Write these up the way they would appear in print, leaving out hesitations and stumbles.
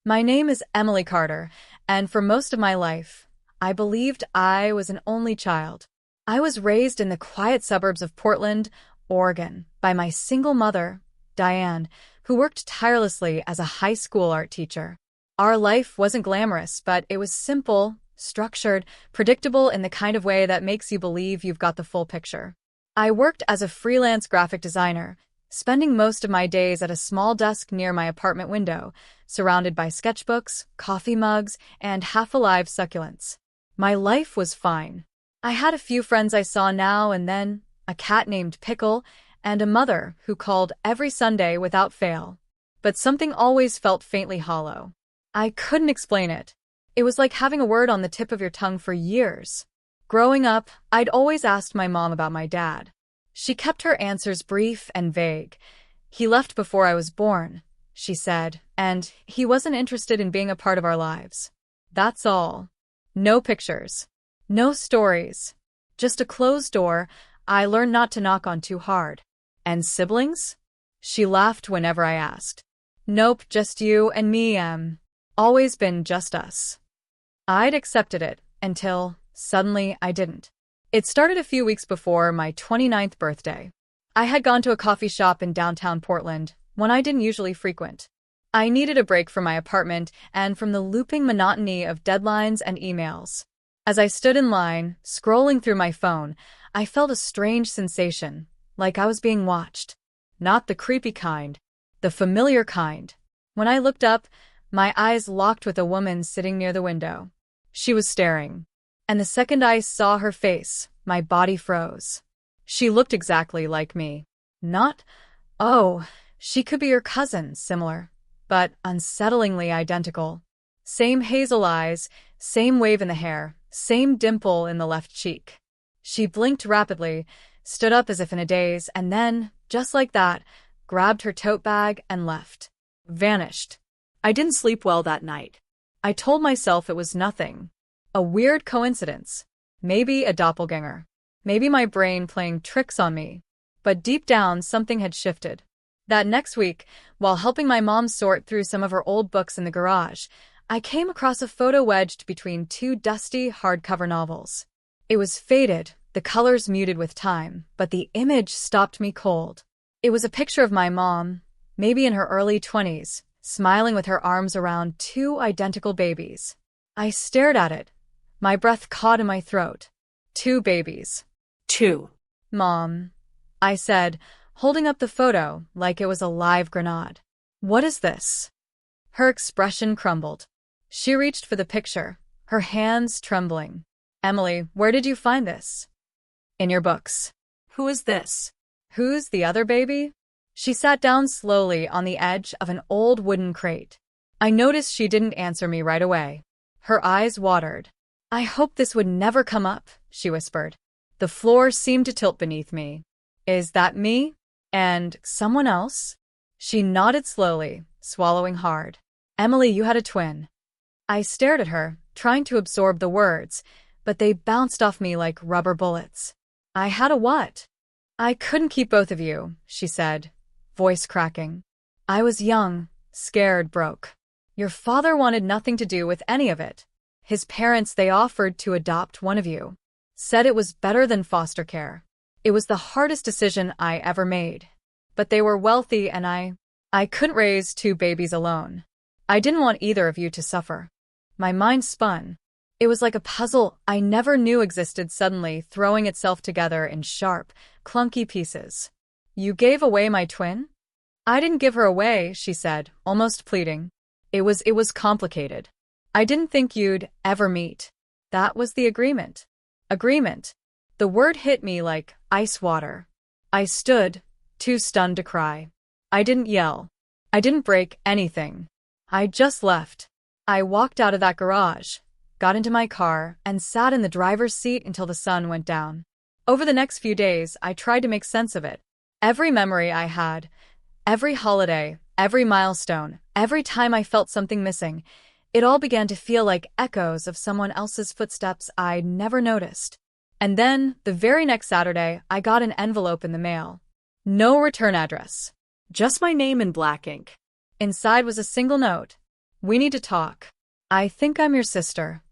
My name is Emily Carter, and for most of my life, I believed I was an only child. I was raised in the quiet suburbs of Portland, Oregon, by my single mother, Diane, who worked tirelessly as a high school art teacher. Our life wasn't glamorous, but it was simple, structured, predictable in the kind of way that makes you believe you've got the full picture. I worked as a freelance graphic designer, spending most of my days at a small desk near my apartment window, surrounded by sketchbooks, coffee mugs, and half-alive succulents. My life was fine. I had a few friends I saw now and then, a cat named Pickle, and a mother who called every Sunday without fail. But something always felt faintly hollow. I couldn't explain it. It was like having a word on the tip of your tongue for years. Growing up, I'd always asked my mom about my dad. She kept her answers brief and vague. "He left before I was born," she said, "and he wasn't interested in being a part of our lives." That's all. No pictures. No stories. Just a closed door I learned not to knock on too hard. And siblings? She laughed whenever I asked. "Nope, just you and me, always been just us." I'd accepted it, until, suddenly, I didn't. It started a few weeks before my 29th birthday. I had gone to a coffee shop in downtown Portland, one I didn't usually frequent. I needed a break from my apartment and from the looping monotony of deadlines and emails. As I stood in line, scrolling through my phone, I felt a strange sensation, like I was being watched. Not the creepy kind, the familiar kind. When I looked up, my eyes locked with a woman sitting near the window. She was staring. And the second I saw her face, my body froze. She looked exactly like me. Not, oh, she could be your cousin, similar, but unsettlingly identical. Same hazel eyes, same wave in the hair, same dimple in the left cheek. She blinked rapidly, stood up as if in a daze, and then, just like that, grabbed her tote bag and left. Vanished. I didn't sleep well that night. I told myself it was nothing. A weird coincidence. Maybe a doppelganger. Maybe my brain playing tricks on me. But deep down, something had shifted. That next week, while helping my mom sort through some of her old books in the garage, I came across a photo wedged between two dusty hardcover novels. It was faded, the colors muted with time, but the image stopped me cold. It was a picture of my mom, maybe in her early 20s, smiling with her arms around two identical babies. I stared at it, my breath caught in my throat. Two babies. Two. "Mom," I said, holding up the photo like it was a live grenade. "What is this?" Her expression crumbled. She reached for the picture, her hands trembling. "Emily, where did you find this?" "In your books." Who is this? "Who's the other baby?" She sat down slowly on the edge of an old wooden crate. I noticed she didn't answer me right away. Her eyes watered. "I hoped this would never come up," she whispered. The floor seemed to tilt beneath me. "Is that me? And someone else?" She nodded slowly, swallowing hard. "Emily, you had a twin." I stared at her, trying to absorb the words, but they bounced off me like rubber bullets. "I had a what?" "I couldn't keep both of you," she said, voice cracking. "I was young, scared, broke. Your father wanted nothing to do with any of it. His parents, they offered to adopt one of you. Said it was better than foster care. It was the hardest decision I ever made. But they were wealthy and I couldn't raise two babies alone. I didn't want either of you to suffer." My mind spun. It was like a puzzle I never knew existed suddenly throwing itself together in sharp, clunky pieces. "You gave away my twin?" "I didn't give her away," she said, almost pleading. It was complicated. I didn't think you'd ever meet. That was the agreement." Agreement. The word hit me like ice water. I stood, too stunned to cry. I didn't yell. I didn't break anything. I just left. I walked out of that garage, got into my car, and sat in the driver's seat until the sun went down. Over the next few days, I tried to make sense of it. Every memory I had, every holiday, every milestone, every time I felt something missing, it all began to feel like echoes of someone else's footsteps I'd never noticed. And then, the very next Saturday, I got an envelope in the mail. No return address. Just my name in black ink. Inside was a single note. We need to talk. I think I'm your sister.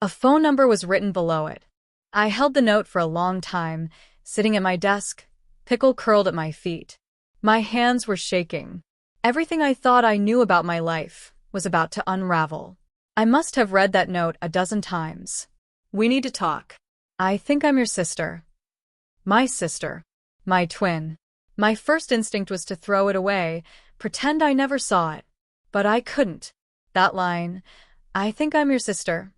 A phone number was written below it. I held the note for a long time, sitting at my desk, pickle curled at my feet. My hands were shaking. Everything I thought I knew about my life was about to unravel. I must have read that note a dozen times. We need to talk. I think I'm your sister. My sister. My twin. My first instinct was to throw it away, pretend I never saw it. But I couldn't. That line, I think I'm your sister,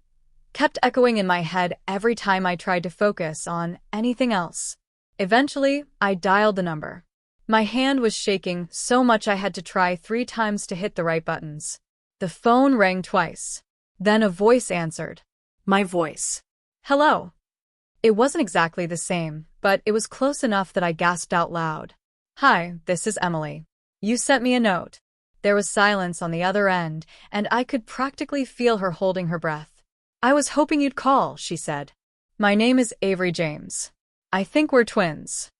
kept echoing in my head every time I tried to focus on anything else. Eventually, I dialed the number. My hand was shaking so much I had to try 3 times to hit the right buttons. The phone rang twice. Then a voice answered. My voice. Hello. It wasn't exactly the same, but it was close enough that I gasped out loud. Hi, this is Emily. You sent me a note. There was silence on the other end, and I could practically feel her holding her breath. I was hoping you'd call, she said. My name is Avery James. I think we're twins.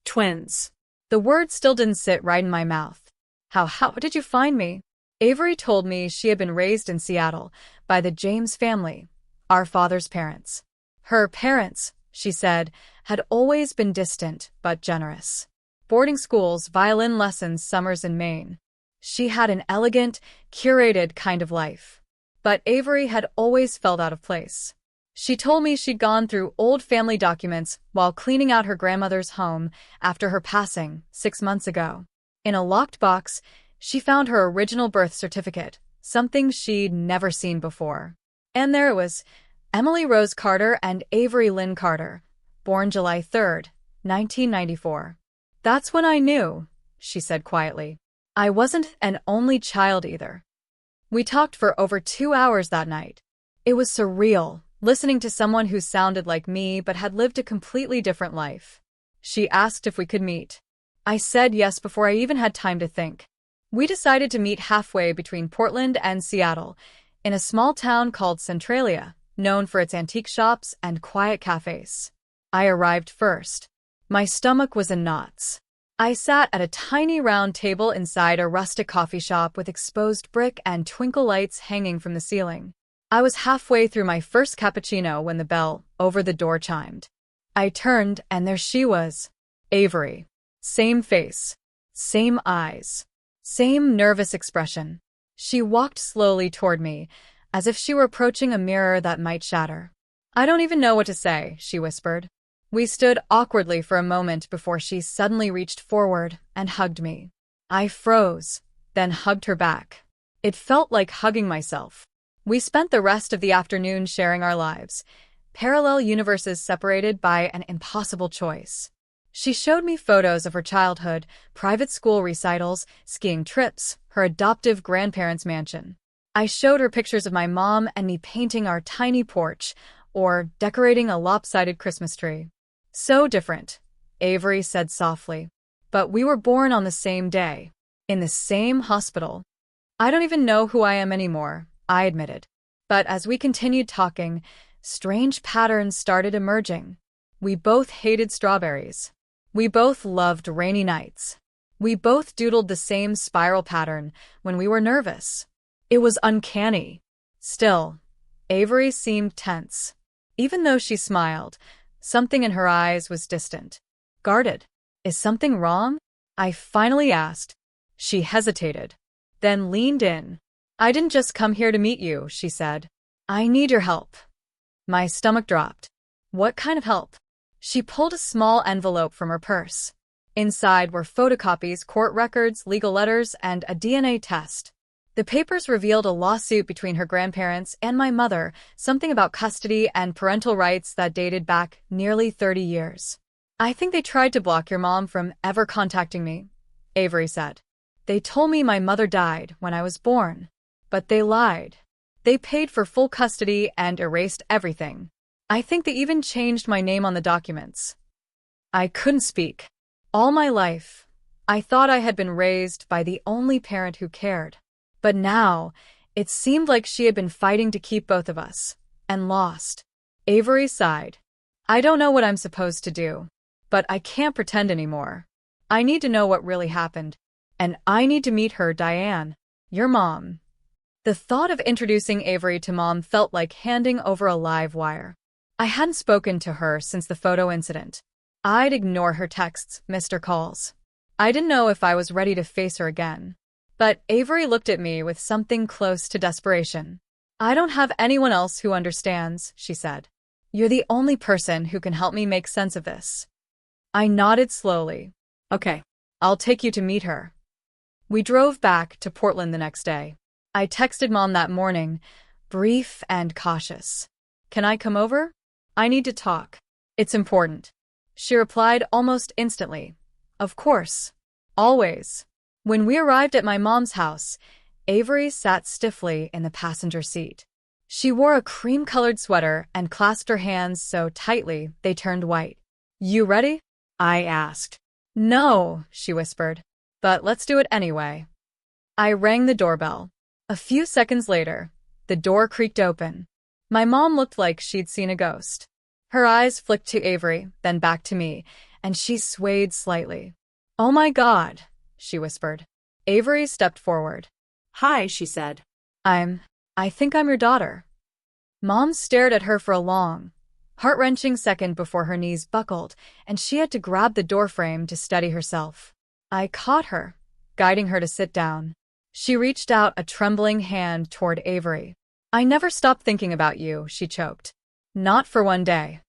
Twins. The word still didn't sit right in my mouth. How did you find me? Avery told me she had been raised in Seattle by the James family, our father's parents. Her parents, she said, had always been distant but generous. Boarding schools, violin lessons, summers in Maine. She had an elegant, curated kind of life. But Avery had always felt out of place. She told me she'd gone through old family documents while cleaning out her grandmother's home after her passing 6 months ago. In a locked box, she found her original birth certificate, something she'd never seen before. And there it was, Emily Rose Carter and Avery Lynn Carter, born July 3rd, 1994. That's when I knew, she said quietly. I wasn't an only child either. We talked for over 2 hours that night. It was surreal, listening to someone who sounded like me but had lived a completely different life. She asked if we could meet. I said yes before I even had time to think. We decided to meet halfway between Portland and Seattle, in a small town called Centralia, known for its antique shops and quiet cafes. I arrived first. My stomach was in knots. I sat at a tiny round table inside a rustic coffee shop with exposed brick and twinkle lights hanging from the ceiling. I was halfway through my first cappuccino when the bell over the door chimed. I turned, and there she was. Avery. Same face. Same eyes. Same nervous expression. She walked slowly toward me, as if she were approaching a mirror that might shatter. I don't even know what to say, she whispered. We stood awkwardly for a moment before she suddenly reached forward and hugged me. I froze, then hugged her back. It felt like hugging myself. We spent the rest of the afternoon sharing our lives, parallel universes separated by an impossible choice. She showed me photos of her childhood, private school recitals, skiing trips, her adoptive grandparents' mansion. I showed her pictures of my mom and me painting our tiny porch or decorating a lopsided Christmas tree. So different, Avery said softly. But we were born on the same day, in the same hospital. I don't even know who I am anymore, I admitted. But as we continued talking, strange patterns started emerging. We both hated strawberries. We both loved rainy nights. We both doodled the same spiral pattern when we were nervous. It was uncanny. Still, Avery seemed tense. Even though she smiled, something in her eyes was distant, guarded. Is something wrong? I finally asked. She hesitated, then leaned in. I didn't just come here to meet you, she said. I need your help. My stomach dropped. What kind of help? She pulled a small envelope from her purse. Inside were photocopies, court records, legal letters, and a DNA test. The papers revealed a lawsuit between her grandparents and my mother, something about custody and parental rights that dated back nearly 30 years. I think they tried to block your mom from ever contacting me, Avery said. They told me my mother died when I was born. But they lied. They paid for full custody and erased everything. I think they even changed my name on the documents. I couldn't speak. All my life, I thought I had been raised by the only parent who cared. But now, it seemed like she had been fighting to keep both of us, and lost. Avery sighed. I don't know what I'm supposed to do, but I can't pretend anymore. I need to know what really happened, and I need to meet her, Diane, your mom. The thought of introducing Avery to Mom felt like handing over a live wire. I hadn't spoken to her since the photo incident. I'd ignore her texts, missed her calls. I didn't know if I was ready to face her again. But Avery looked at me with something close to desperation. "I don't have anyone else who understands," she said. "You're the only person who can help me make sense of this." I nodded slowly. Okay. "I'll take you to meet her." We drove back to Portland the next day. I texted Mom that morning, brief and cautious. "Can I come over? I need to talk. It's important." She replied almost instantly. "Of course. Always." When we arrived at my mom's house, Avery sat stiffly in the passenger seat. She wore a cream-colored sweater and clasped her hands so tightly they turned white. "You ready?" I asked. "No," she whispered, "but let's do it anyway." I rang the doorbell. A few seconds later, the door creaked open. My mom looked like she'd seen a ghost. Her eyes flicked to Avery, then back to me, and she swayed slightly. "Oh my God," she whispered. Avery stepped forward. Hi, she said. I think I'm your daughter." Mom stared at her for a long, heart-wrenching second before her knees buckled, and she had to grab the doorframe to steady herself. I caught her, guiding her to sit down. She reached out a trembling hand toward Avery. "I never stopped thinking about you," she choked. "Not for one day."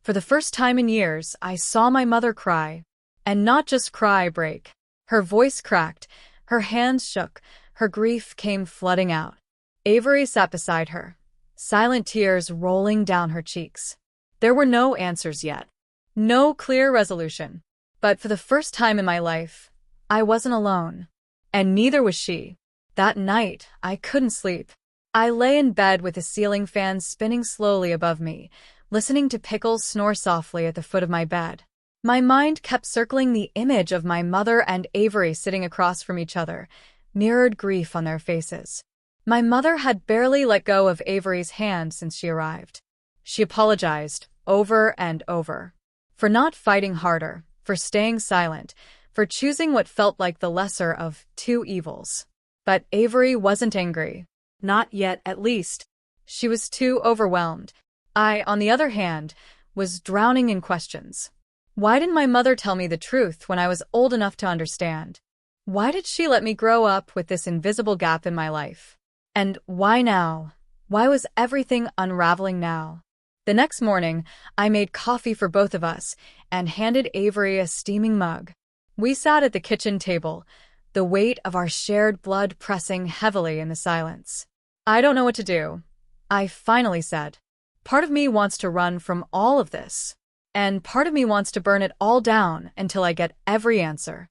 For the first time in years, I saw my mother cry. And not just cry, break. Her voice cracked, her hands shook, her grief came flooding out. Avery sat beside her, silent tears rolling down her cheeks. There were no answers yet. No clear resolution. But for the first time in my life, I wasn't alone. And neither was she. That night, I couldn't sleep. I lay in bed with the ceiling fan spinning slowly above me, listening to Pickles snore softly at the foot of my bed. My mind kept circling the image of my mother and Avery sitting across from each other, mirrored grief on their faces. My mother had barely let go of Avery's hand since she arrived. She apologized, over and over. For not fighting harder, for staying silent, for choosing what felt like the lesser of two evils. But Avery wasn't angry. Not yet, at least. She was too overwhelmed. I, on the other hand, was drowning in questions. Why didn't my mother tell me the truth when I was old enough to understand? Why did she let me grow up with this invisible gap in my life? And why now? Why was everything unraveling now? The next morning, I made coffee for both of us and handed Avery a steaming mug. We sat at the kitchen table, the weight of our shared blood pressing heavily in the silence. "I don't know what to do," I finally said. "Part of me wants to run from all of this, and part of me wants to burn it all down until I get every answer."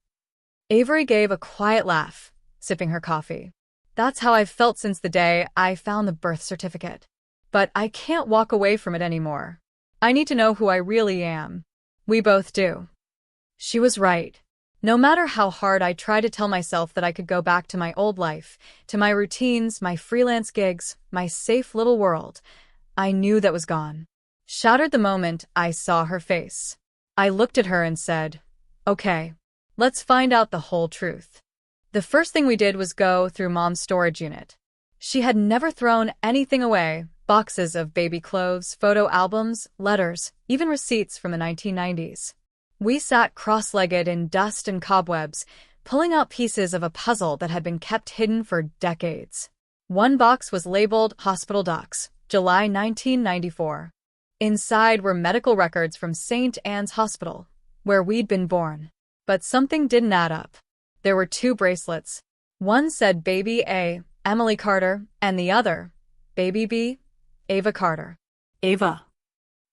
Avery gave a quiet laugh, sipping her coffee. "That's how I've felt since the day I found the birth certificate. But I can't walk away from it anymore. I need to know who I really am." We both do. She was right. No matter how hard I tried to tell myself that I could go back to my old life, to my routines, my freelance gigs, my safe little world, I knew that was gone. Shattered the moment I saw her face. I looked at her and said, "Okay, let's find out the whole truth." The first thing we did was go through Mom's storage unit. She had never thrown anything away, boxes of baby clothes, photo albums, letters, even receipts from the 1990s. We sat cross-legged in dust and cobwebs, pulling out pieces of a puzzle that had been kept hidden for decades. One box was labeled Hospital Docs, July 1994. Inside were medical records from St. Anne's Hospital, where we'd been born. But something didn't add up. There were two bracelets. One said Baby A, Emily Carter, and the other, Baby B, Ava Carter. Ava.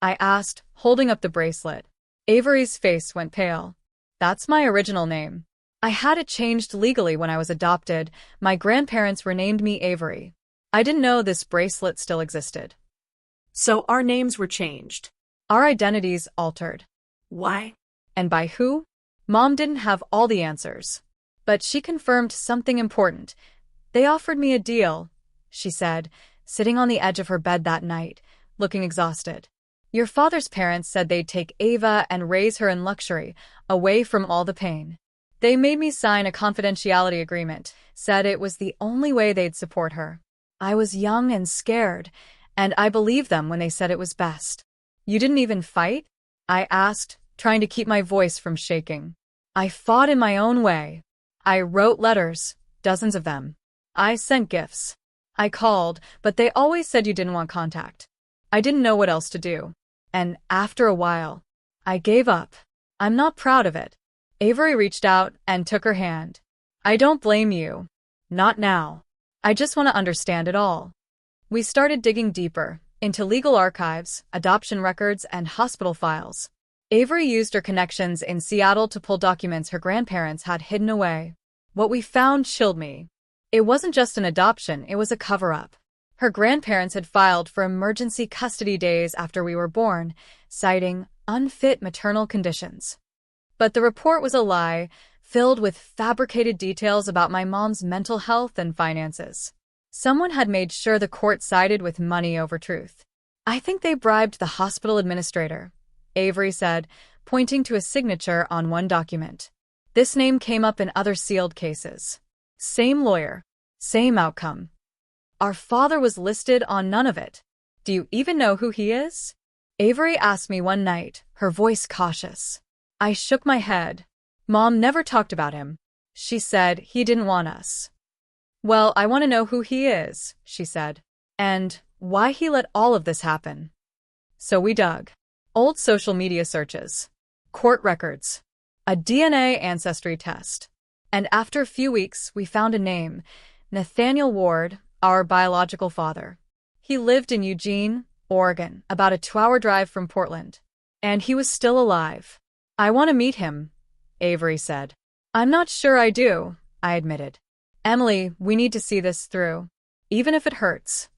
I asked, holding up the bracelet. Avery's face went pale. "That's my original name. I had it changed legally when I was adopted. My grandparents renamed me Avery. I didn't know this bracelet still existed." "So our names were changed." "Our identities altered." "Why?" "And by who?" Mom didn't have all the answers. But she confirmed something important. "They offered me a deal," she said, sitting on the edge of her bed that night, looking exhausted. "Your father's parents said they'd take Ava and raise her in luxury, away from all the pain. They made me sign a confidentiality agreement, said it was the only way they'd support her. I was young and scared, and I believed them when they said it was best. You didn't even fight? I asked, trying to keep my voice from shaking. I fought in my own way. I wrote letters, dozens of them. I sent gifts. I called, but they always said you didn't want contact. I didn't know what else to do. And after a while, I gave up. I'm not proud of it. Avery reached out and took her hand. I don't blame you. Not now. I just want to understand it all. We started digging deeper, into legal archives, adoption records, and hospital files. Avery used her connections in Seattle to pull documents her grandparents had hidden away. What we found chilled me. It wasn't just an adoption, it was a cover-up. Her grandparents had filed for emergency custody days after we were born, citing unfit maternal conditions. But the report was a lie, filled with fabricated details about my mom's mental health and finances. Someone had made sure the court sided with money over truth. I think they bribed the hospital administrator, Avery said, pointing to a signature on one document. This name came up in other sealed cases. Same lawyer, same outcome. Our father was listed on none of it. Do you even know who he is? Avery asked me one night, her voice cautious. I shook my head. Mom never talked about him. She said he didn't want us. Well, I want to know who he is, she said, and why he let all of this happen. So we dug. Old social media searches, court records, a DNA ancestry test. And after a few weeks, we found a name, Nathaniel Ward, our biological father. He lived in Eugene, Oregon, about a 2-hour drive from Portland. And he was still alive. I want to meet him, Avery said. I'm not sure I do, I admitted. Emily, we need to see this through, even if it hurts.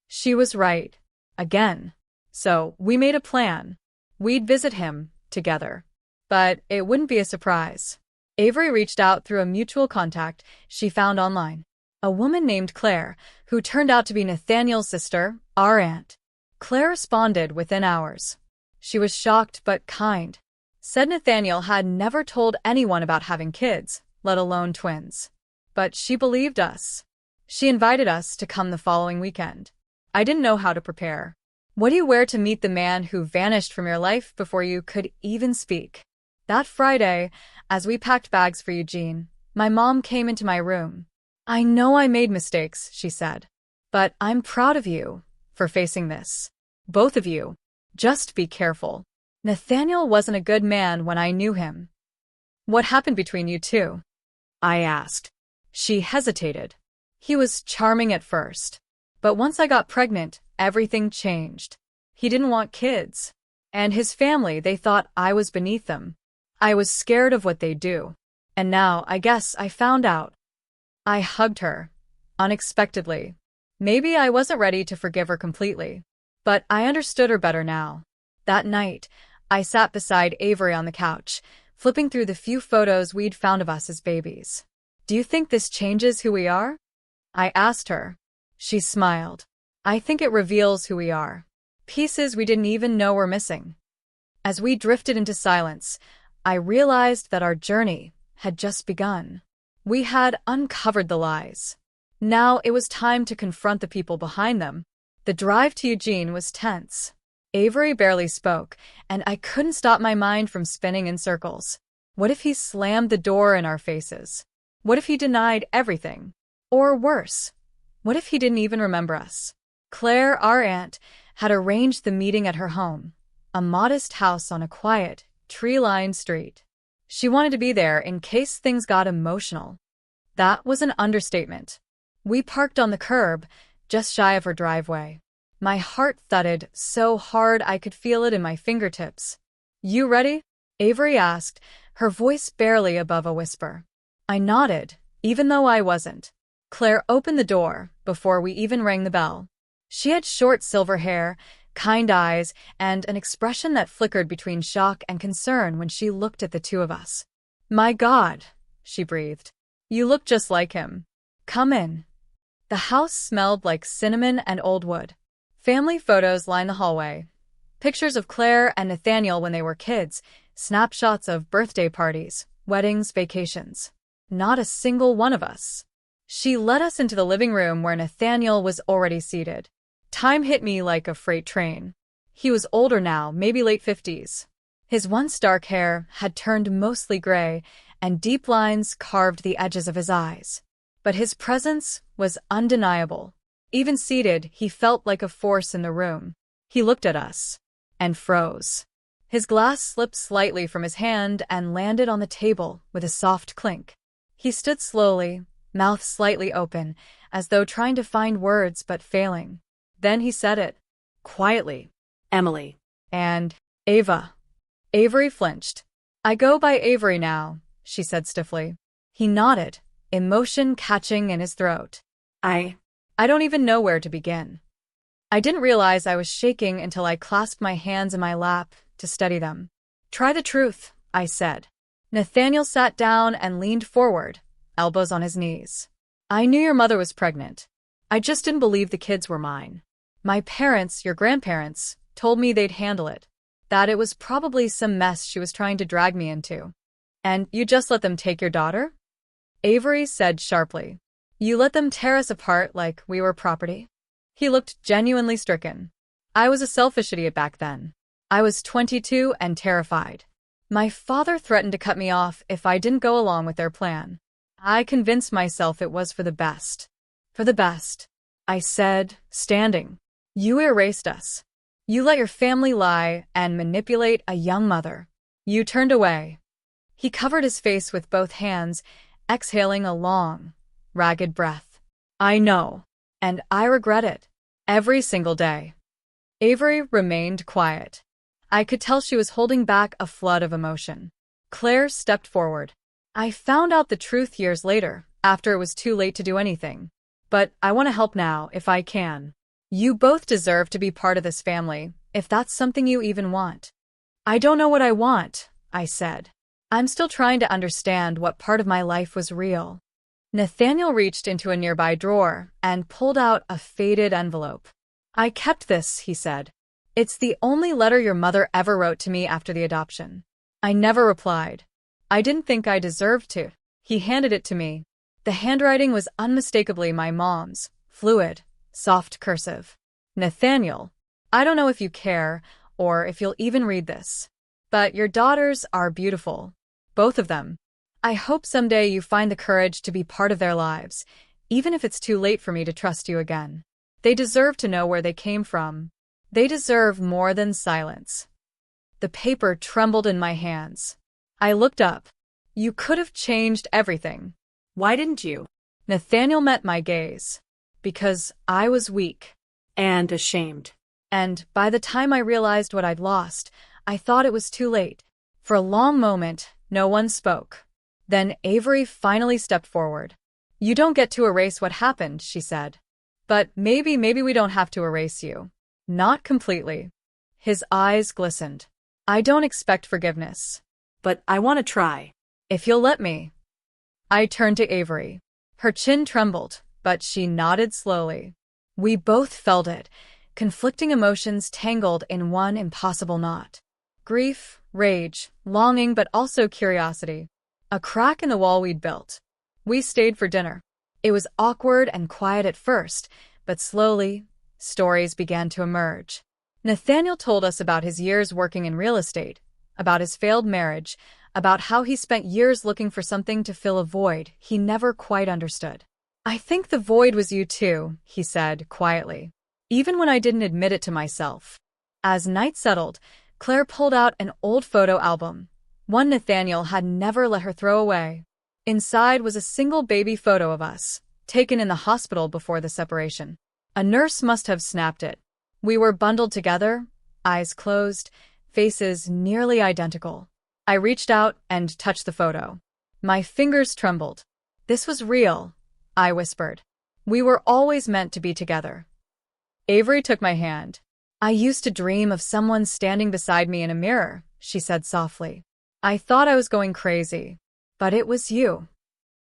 She was right. Again. So, we made a plan. We'd visit him, together. But it wouldn't be a surprise. Avery reached out through a mutual contact she found online. A woman named Claire, who turned out to be Nathaniel's sister, our aunt. Claire responded within hours. She was shocked but kind. Said Nathaniel had never told anyone about having kids, let alone twins. But she believed us. She invited us to come the following weekend. I didn't know how to prepare. What do you wear to meet the man who vanished from your life before you could even speak? That Friday, as we packed bags for Eugene, my mom came into my room. I know I made mistakes, she said. But I'm proud of you for facing this. Both of you. Just be careful. Nathaniel wasn't a good man when I knew him. What happened between you two? I asked. She hesitated. He was charming at first. But once I got pregnant, everything changed. He didn't want kids. And his family, they thought I was beneath them. I was scared of what they'd do. And now, I guess, I found out. I hugged her. Unexpectedly. Maybe I wasn't ready to forgive her completely. But I understood her better now. That night, I sat beside Avery on the couch, flipping through the few photos we'd found of us as babies. Do you think this changes who we are? I asked her. She smiled. I think it reveals who we are. Pieces we didn't even know were missing. As we drifted into silence, I realized that our journey had just begun. We had uncovered the lies. Now it was time to confront the people behind them. The drive to Eugene was tense. Avery barely spoke, and I couldn't stop my mind from spinning in circles. What if he slammed the door in our faces? What if he denied everything? Or worse, what if he didn't even remember us? Claire, our aunt, had arranged the meeting at her home, a modest house on a quiet, tree-lined street. She wanted to be there in case things got emotional. That was an understatement. We parked on the curb, just shy of her driveway. My heart thudded so hard I could feel it in my fingertips. You ready? Avery asked, her voice barely above a whisper. I nodded, even though I wasn't. Claire opened the door before we even rang the bell. She had short silver hair, kind eyes, and an expression that flickered between shock and concern when she looked at the two of us. My God, she breathed. You look just like him. Come in. The house smelled like cinnamon and old wood. Family photos lined the hallway. Pictures of Claire and Nathaniel when they were kids, snapshots of birthday parties, weddings, vacations. Not a single one of us. She led us into the living room where Nathaniel was already seated. Time hit me like a freight train. He was older now, maybe late 50s. His once dark hair had turned mostly gray, and deep lines carved the edges of his eyes. But his presence was undeniable. Even seated, he felt like a force in the room. He looked at us and froze. His glass slipped slightly from his hand and landed on the table with a soft clink. He stood slowly, mouth slightly open, as though trying to find words but failing. Then he said it, quietly. Emily. And Ava. Avery flinched. I go by Avery now, she said stiffly. He nodded, emotion catching in his throat. I don't even know where to begin. I didn't realize I was shaking until I clasped my hands in my lap to steady them. Try the truth, I said. Nathaniel sat down and leaned forward, elbows on his knees. I knew your mother was pregnant. I just didn't believe the kids were mine. My parents, your grandparents, told me they'd handle it, that it was probably some mess she was trying to drag me into. And you just let them take your daughter? Avery said sharply. You let them tear us apart like we were property? He looked genuinely stricken. I was a selfish idiot back then. I was 22 and terrified. My father threatened to cut me off if I didn't go along with their plan. I convinced myself it was for the best. For the best, I said, standing. You erased us. You let your family lie and manipulate a young mother. You turned away. He covered his face with both hands, exhaling a long, ragged breath. I know, and I regret it. Every single day. Avery remained quiet. I could tell she was holding back a flood of emotion. Claire stepped forward. I found out the truth years later, after it was too late to do anything. But I want to help now, if I can. You both deserve to be part of this family, if that's something you even want. I don't know what I want, I said. I'm still trying to understand what part of my life was real. Nathaniel reached into a nearby drawer and pulled out a faded envelope. I kept this, he said. It's the only letter your mother ever wrote to me after the adoption. I never replied. I didn't think I deserved to. He handed it to me. The handwriting was unmistakably my mom's, fluid, soft cursive. Nathaniel, I don't know if you care or if you'll even read this, but your daughters are beautiful. Both of them. I hope someday you find the courage to be part of their lives, even if it's too late for me to trust you again. They deserve to know where they came from. They deserve more than silence. The paper trembled in my hands. I looked up. You could have changed everything. Why didn't you? Nathaniel met my gaze. Because I was weak. And ashamed. And by the time I realized what I'd lost, I thought it was too late. For a long moment, no one spoke. Then Avery finally stepped forward. You don't get to erase what happened, she said. But maybe we don't have to erase you. Not completely. His eyes glistened. I don't expect forgiveness. But I want to try. If you'll let me. I turned to Avery. Her chin trembled, but she nodded slowly. We both felt it, conflicting emotions tangled in one impossible knot. Grief, rage, longing, but also curiosity. A crack in the wall we'd built. We stayed for dinner. It was awkward and quiet at first, but slowly, stories began to emerge. Nathaniel told us about his years working in real estate, about his failed marriage, about how he spent years looking for something to fill a void he never quite understood. I think the void was you too, he said quietly, even when I didn't admit it to myself. As night settled, Claire pulled out an old photo album, one Nathaniel had never let her throw away. Inside was a single baby photo of us, taken in the hospital before the separation. A nurse must have snapped it. We were bundled together, eyes closed, faces nearly identical. I reached out and touched the photo. My fingers trembled. This was real, I whispered. We were always meant to be together. Avery took my hand. I used to dream of someone standing beside me in a mirror, she said softly. I thought I was going crazy, but it was you.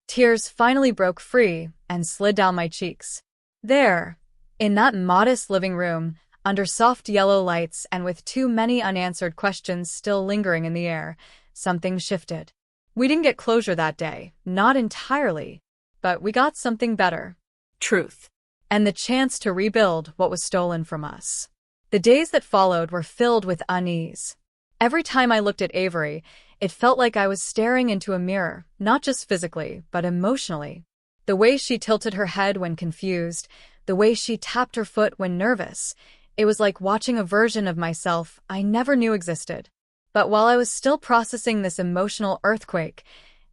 Tears finally broke free and slid down my cheeks. There, in that modest living room, under soft yellow lights and with too many unanswered questions still lingering in the air, something shifted. We didn't get closure that day, not entirely. but we got something better. Truth. And the chance to rebuild what was stolen from us. The days that followed were filled with unease. Every time I looked at Avery, it felt like I was staring into a mirror, not just physically, but emotionally. The way she tilted her head when confused, the way she tapped her foot when nervous, it was like watching a version of myself I never knew existed. But while I was still processing this emotional earthquake,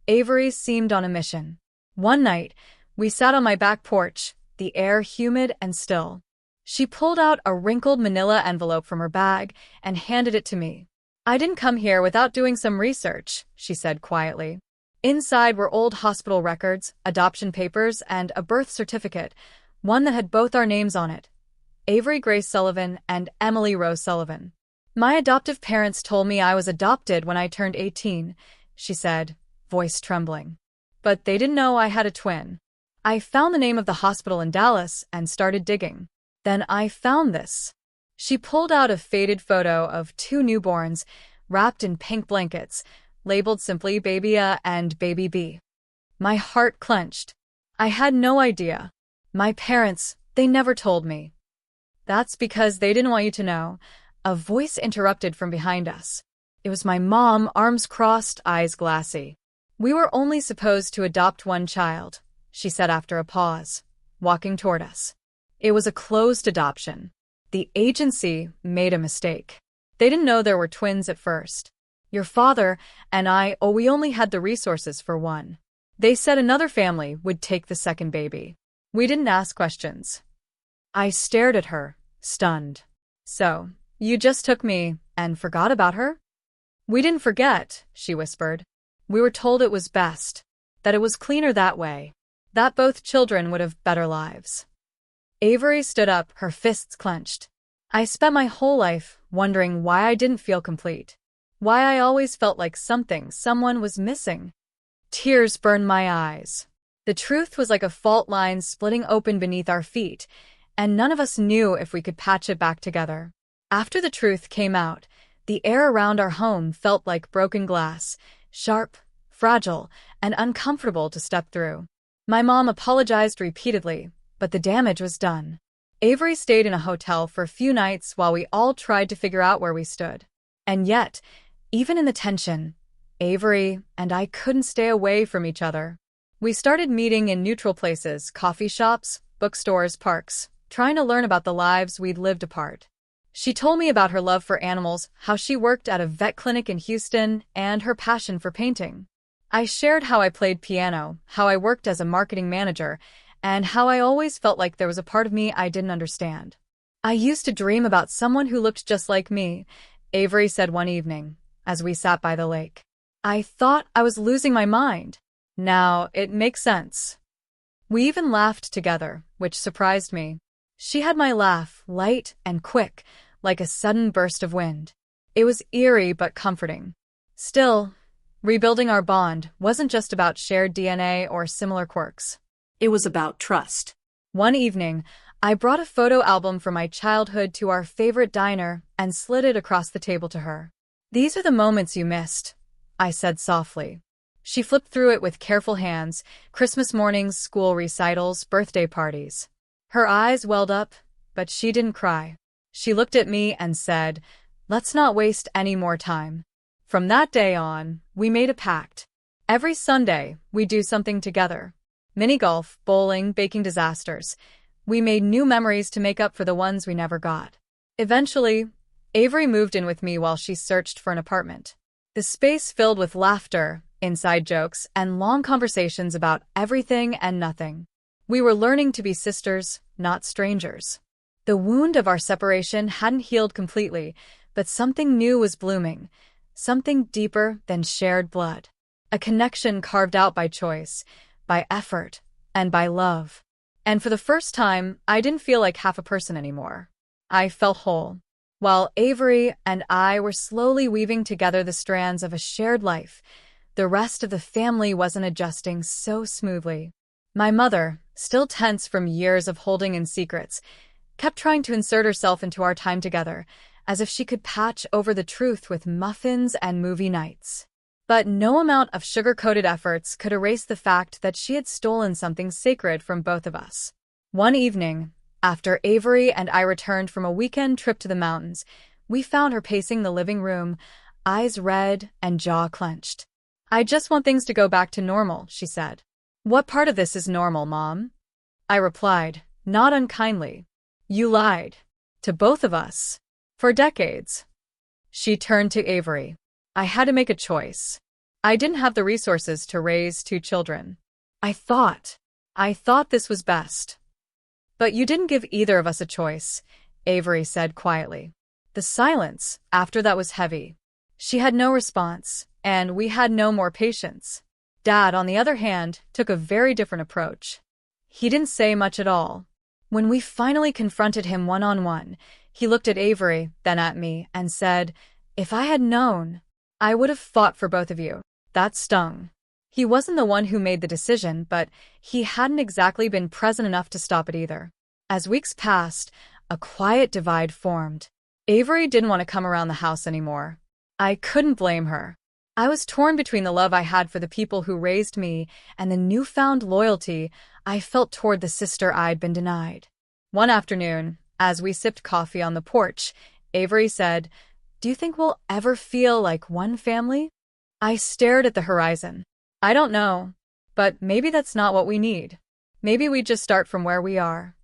Avery seemed on a mission. One night, we sat on my back porch, the air humid and still. She pulled out a wrinkled manila envelope from her bag and handed it to me. "I didn't come here without doing some research," she said quietly. Inside were old hospital records, adoption papers, and a birth certificate, one that had both our names on it, Avery Grace Sullivan and Emily Rose Sullivan. "My adoptive parents told me I was adopted when I turned 18, she said, voice trembling. "But they didn't know I had a twin." I found the name of the hospital in Dallas and started digging. Then I found this. She pulled out a faded photo of two newborns, wrapped in pink blankets, labeled simply Baby A and Baby B. My heart clenched. I had no idea. My parents, they never told me. "That's because they didn't want you to know," a voice interrupted from behind us. It was my mom, arms crossed, eyes glassy. "We were only supposed to adopt one child," she said after a pause, walking toward us. "It was a closed adoption. The agency made a mistake. They didn't know there were twins at first. Your father and I, we only had the resources for one. They said another family would take the second baby. We didn't ask questions." I stared at her, stunned. "So, you just took me and forgot about her?" "We didn't forget," she whispered. "We were told it was best, that it was cleaner that way, that both children would have better lives." Avery stood up, her fists clenched. I spent my whole life wondering why I didn't feel complete, why I always felt like someone was missing. Tears burned my eyes. The truth was like a fault line splitting open beneath our feet, and none of us knew if we could patch it back together. After the truth came out, the air around our home felt like broken glass, sharp, fragile, and uncomfortable to step through. My mom apologized repeatedly, but the damage was done. Avery stayed in a hotel for a few nights while we all tried to figure out where we stood. And yet, even in the tension, Avery and I couldn't stay away from each other. We started meeting in neutral places, coffee shops, bookstores, parks, trying to learn about the lives we'd lived apart. She told me about her love for animals, how she worked at a vet clinic in Houston, and her passion for painting. I shared how I played piano, how I worked as a marketing manager, and how I always felt like there was a part of me I didn't understand. "I used to dream about someone who looked just like me," Avery said one evening, as we sat by the lake. "I thought I was losing my mind. Now it makes sense." We even laughed together, which surprised me. She had my laugh, light and quick, like a sudden burst of wind. It was eerie but comforting. Still, rebuilding our bond wasn't just about shared DNA or similar quirks. It was about trust. One evening, I brought a photo album from my childhood to our favorite diner and slid it across the table to her. "These are the moments you missed," I said softly. She flipped through it with careful hands, Christmas mornings, school recitals, birthday parties. Her eyes welled up, but she didn't cry. She looked at me and said, "Let's not waste any more time." From that day on, we made a pact. Every Sunday, we do something together. Mini golf, bowling, baking disasters. We made new memories to make up for the ones we never got. Eventually, Avery moved in with me while she searched for an apartment. The space filled with laughter, inside jokes, and long conversations about everything and nothing. We were learning to be sisters, not strangers. The wound of our separation hadn't healed completely, but something new was blooming, something deeper than shared blood. A connection carved out by choice, by effort, and by love. And for the first time, I didn't feel like half a person anymore. I felt whole. While Avery and I were slowly weaving together the strands of a shared life, the rest of the family wasn't adjusting so smoothly. My mother, still tense from years of holding in secrets, kept trying to insert herself into our time together, as if she could patch over the truth with muffins and movie nights. But no amount of sugar-coated efforts could erase the fact that she had stolen something sacred from both of us. One evening, after Avery and I returned from a weekend trip to the mountains, we found her pacing the living room, eyes red and jaw clenched. "I just want things to go back to normal," she said. "What part of this is normal, Mom?" I replied, not unkindly. "You lied. To both of us. For decades." She turned to Avery. "I had to make a choice. I didn't have the resources to raise 2 children. I thought this was best." "But you didn't give either of us a choice," Avery said quietly. The silence after that was heavy. She had no response, and we had no more patience. Dad, on the other hand, took a very different approach. He didn't say much at all. When we finally confronted him one-on-one, he looked at Avery, then at me, and said, "If I had known, I would have fought for both of you." That stung. He wasn't the one who made the decision, but he hadn't exactly been present enough to stop it either. As weeks passed, a quiet divide formed. Avery didn't want to come around the house anymore. I couldn't blame her. I was torn between the love I had for the people who raised me and the newfound loyalty I felt toward the sister I'd been denied. One afternoon, as we sipped coffee on the porch, Avery said, "Do you think we'll ever feel like one family?" I stared at the horizon. "I don't know, but maybe that's not what we need. Maybe we just start from where we are."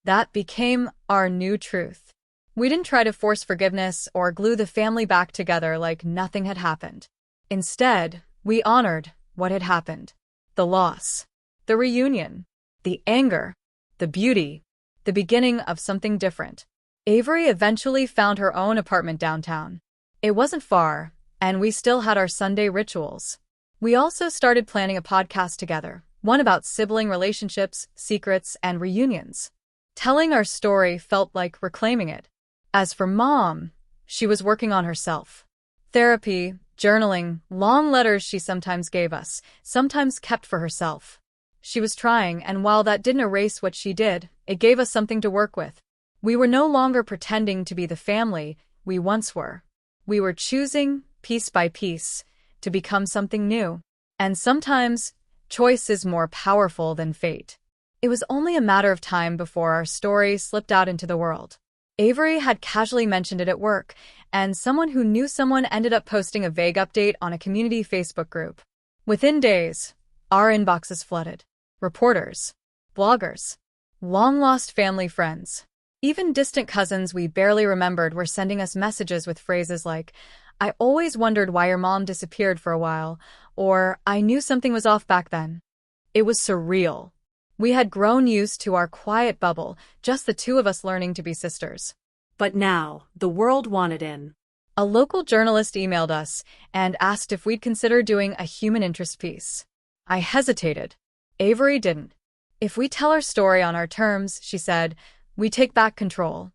That became our new truth. We didn't try to force forgiveness or glue the family back together like nothing had happened. Instead, we honored what had happened. The loss, the reunion, the anger, the beauty, the beginning of something different. Avery eventually found her own apartment downtown. It wasn't far, and we still had our Sunday rituals. We also started planning a podcast together, one about sibling relationships, secrets, and reunions. Telling our story felt like reclaiming it. As for Mom, she was working on herself. Therapy, journaling, long letters she sometimes gave us, sometimes kept for herself. She was trying, and while that didn't erase what she did, it gave us something to work with. We were no longer pretending to be the family we once were. We were choosing, piece by piece, to become something new. And sometimes, choice is more powerful than fate. It was only a matter of time before our story slipped out into the world. Avery had casually mentioned it at work, and someone who knew someone ended up posting a vague update on a community Facebook group. Within days, our inboxes flooded. Reporters, bloggers, long-lost family friends, even distant cousins we barely remembered were sending us messages with phrases like, "I always wondered why your mom disappeared for a while," or "I knew something was off back then." It was surreal. We had grown used to our quiet bubble, just the two of us learning to be sisters. But now, the world wanted in. A local journalist emailed us and asked if we'd consider doing a human interest piece. I hesitated. Avery didn't. "If we tell our story on our terms," she said, "we take back control."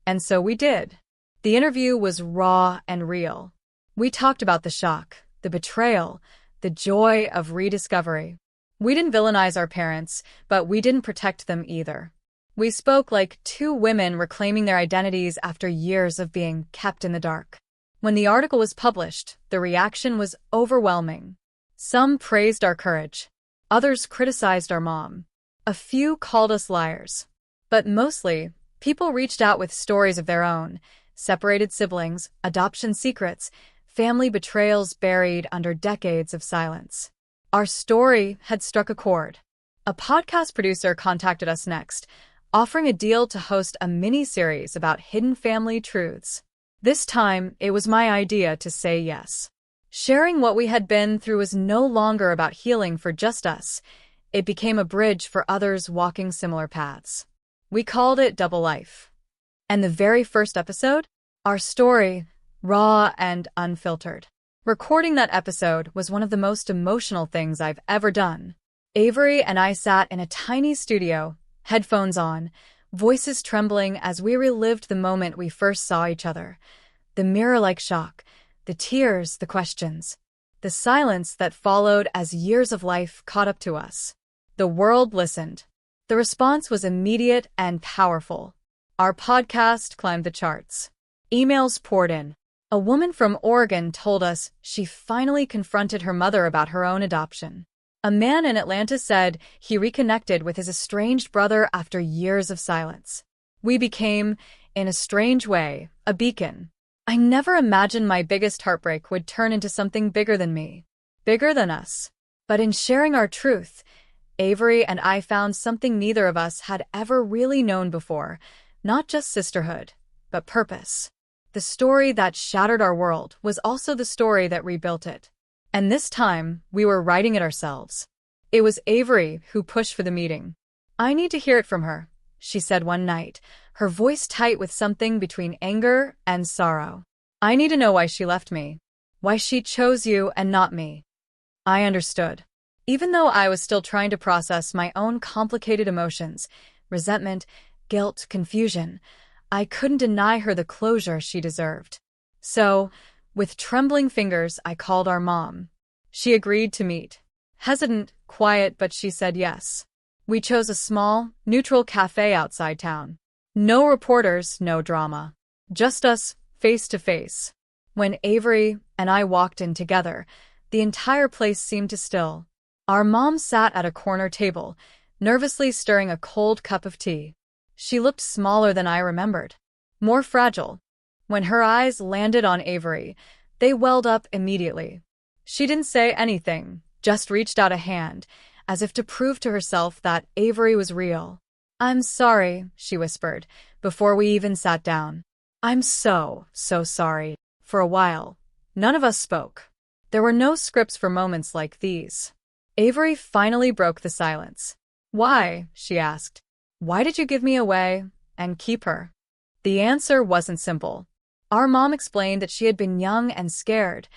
And so we did. The interview was raw and real. We talked about the shock, the betrayal, the joy of rediscovery. We didn't villainize our parents, but we didn't protect them either. We spoke like two women reclaiming their identities after years of being kept in the dark. When the article was published, the reaction was overwhelming. Some praised our courage. Others criticized our mom. A few called us liars. But mostly, people reached out with stories of their own: separated siblings, adoption secrets, family betrayals buried under decades of silence. Our story had struck a chord. A podcast producer contacted us next, offering a deal to host a mini-series about hidden family truths. This time, it was my idea to say yes. Sharing what we had been through was no longer about healing for just us. It became a bridge for others walking similar paths. We called it Double Life. And the very first episode? Our story, raw and unfiltered. Recording that episode was one of the most emotional things I've ever done. Avery and I sat in a tiny studio, headphones on, voices trembling as we relived the moment we first saw each other. The mirror-like shock, the tears, the questions, the silence that followed as years of life caught up to us. The world listened. The response was immediate and powerful. Our podcast climbed the charts. Emails poured in. A woman from Oregon told us she finally confronted her mother about her own adoption. A man in Atlanta said he reconnected with his estranged brother after years of silence. We became, in a strange way, a beacon. I never imagined my biggest heartbreak would turn into something bigger than me, bigger than us. But in sharing our truth, Avery and I found something neither of us had ever really known before, not just sisterhood, but purpose. The story that shattered our world was also the story that rebuilt it. And this time, we were writing it ourselves. It was Avery who pushed for the meeting. "I need to hear it from her," she said one night, her voice tight with something between anger and sorrow. "I need to know why she left me, why she chose you and not me." I understood. Even though I was still trying to process my own complicated emotions, resentment, guilt, confusion, I couldn't deny her the closure she deserved. So, with trembling fingers, I called our mom. She agreed to meet. Hesitant, quiet, but she said yes. We chose a small, neutral cafe outside town. No reporters, no drama. Just us, face to face. When Avery and I walked in together, the entire place seemed to still. Our mom sat at a corner table, nervously stirring a cold cup of tea. She looked smaller than I remembered, more fragile. When her eyes landed on Avery, they welled up immediately. She didn't say anything, just reached out a hand, as if to prove to herself that Avery was real. "I'm sorry," she whispered, before we even sat down. "I'm so sorry." For a while, none of us spoke. There were no scripts for moments like these. Avery finally broke the silence. "Why?" she asked. "Why did you give me away and keep her?" The answer wasn't simple. Our mom explained that she had been young and scared,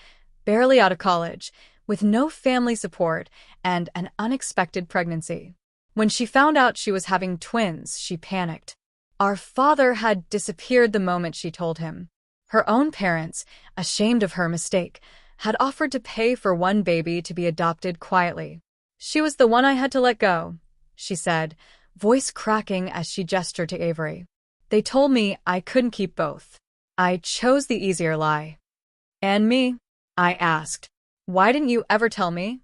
barely out of college, with no family support and an unexpected pregnancy. When she found out she was having twins, she panicked. Our father had disappeared the moment she told him. Her own parents, ashamed of her mistake, had offered to pay for one baby to be adopted quietly. "She was the one I had to let go," she said, voice cracking as she gestured to Avery. "They told me I couldn't keep both. I chose the easier lie." "And me?" I asked. "Why didn't you ever tell me?"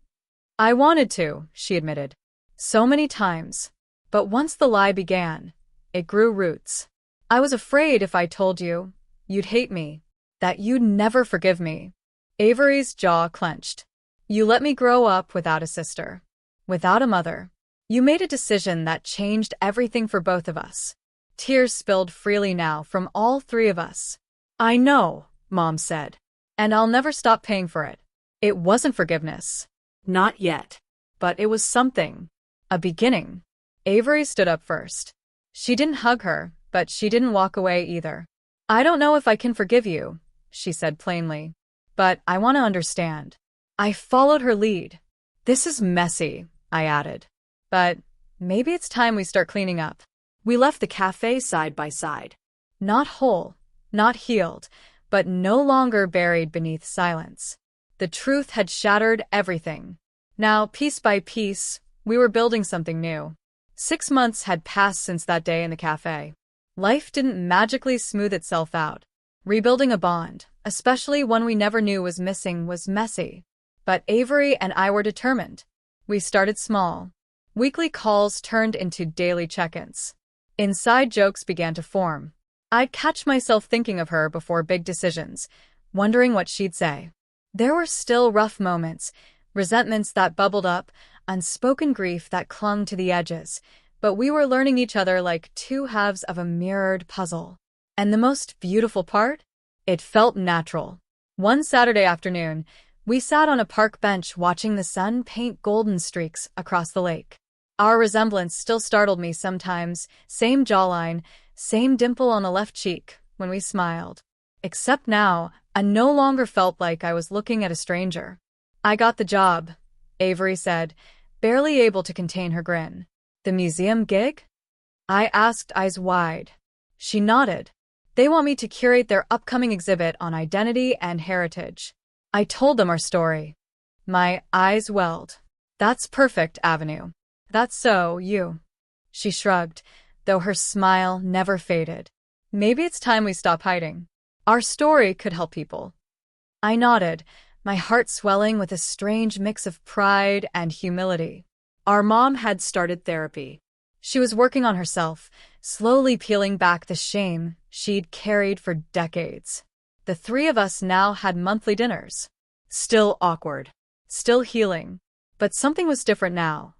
"I wanted to," she admitted. "So many times. But once the lie began, it grew roots. I was afraid if I told you, you'd hate me, that you'd never forgive me." Avery's jaw clenched. "You let me grow up without a sister, without a mother. You made a decision that changed everything for both of us." Tears spilled freely now from all three of us. "I know," Mom said. "And I'll never stop paying for it." It wasn't forgiveness. Not yet. But it was something. A beginning. Avery stood up first. She didn't hug her, but she didn't walk away either. "I don't know if I can forgive you," she said plainly. "But I want to understand." I followed her lead. "This is messy," I added. "But maybe it's time we start cleaning up." We left the cafe side by side. Not whole, not healed, but no longer buried beneath silence. The truth had shattered everything. Now, piece by piece, we were building something new. 6 months had passed since that day in the cafe. Life didn't magically smooth itself out. Rebuilding a bond, especially one we never knew was missing, was messy. But Avery and I were determined. We started small. Weekly calls turned into daily check-ins. Inside jokes began to form. I'd catch myself thinking of her before big decisions, wondering what she'd say. There were still rough moments, resentments that bubbled up, unspoken grief that clung to the edges, but we were learning each other like two halves of a mirrored puzzle. And the most beautiful part? It felt natural. One Saturday afternoon, we sat on a park bench watching the sun paint golden streaks across the lake. Our resemblance still startled me sometimes, same jawline, same dimple on the left cheek when we smiled. Except now, I no longer felt like I was looking at a stranger. "I got the job," Avery said, barely able to contain her grin. "The museum gig?" I asked, eyes wide. She nodded. "They want me to curate their upcoming exhibit on identity and heritage." I told them our story. My eyes welled. "That's perfect, Avenue. That's so you." She shrugged, though her smile never faded. "Maybe it's time we stop hiding." Our story could help people. I nodded, my heart swelling with a strange mix of pride and humility. Our mom had started therapy. She was working on herself, slowly peeling back the shame she'd carried for decades. The three of us now had monthly dinners. Still awkward. Still healing. But something was different now.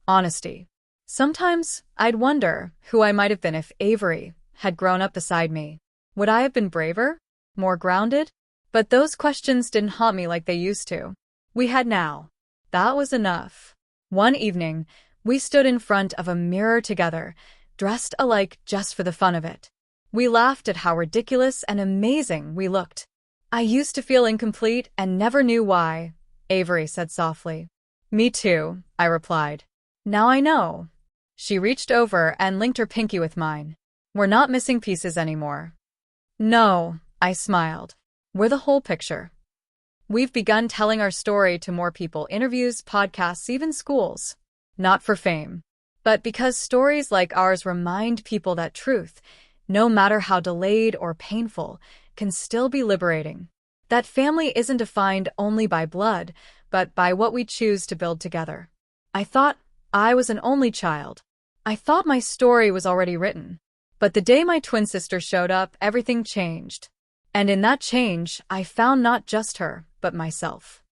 Honesty. Sometimes I'd wonder who I might have been if Avery had grown up beside me. Would I have been braver? More grounded? But those questions didn't haunt me like they used to. We had now. That was enough. One evening, we stood in front of a mirror together, dressed alike just for the fun of it. We laughed at how ridiculous and amazing we looked. I used to feel incomplete and never knew why, Avery said softly. Me too, I replied. Now I know. She reached over and linked her pinky with mine. We're not missing pieces anymore. No, I smiled. We're the whole picture. We've begun telling our story to more people, interviews, podcasts, even schools. Not for fame, but because stories like ours remind people that truth, no matter how delayed or painful, can still be liberating. That family isn't defined only by blood, but by what we choose to build together. I thought I was an only child. I thought my story was already written. But the day my twin sister showed up, everything changed. And in that change, I found not just her, but myself.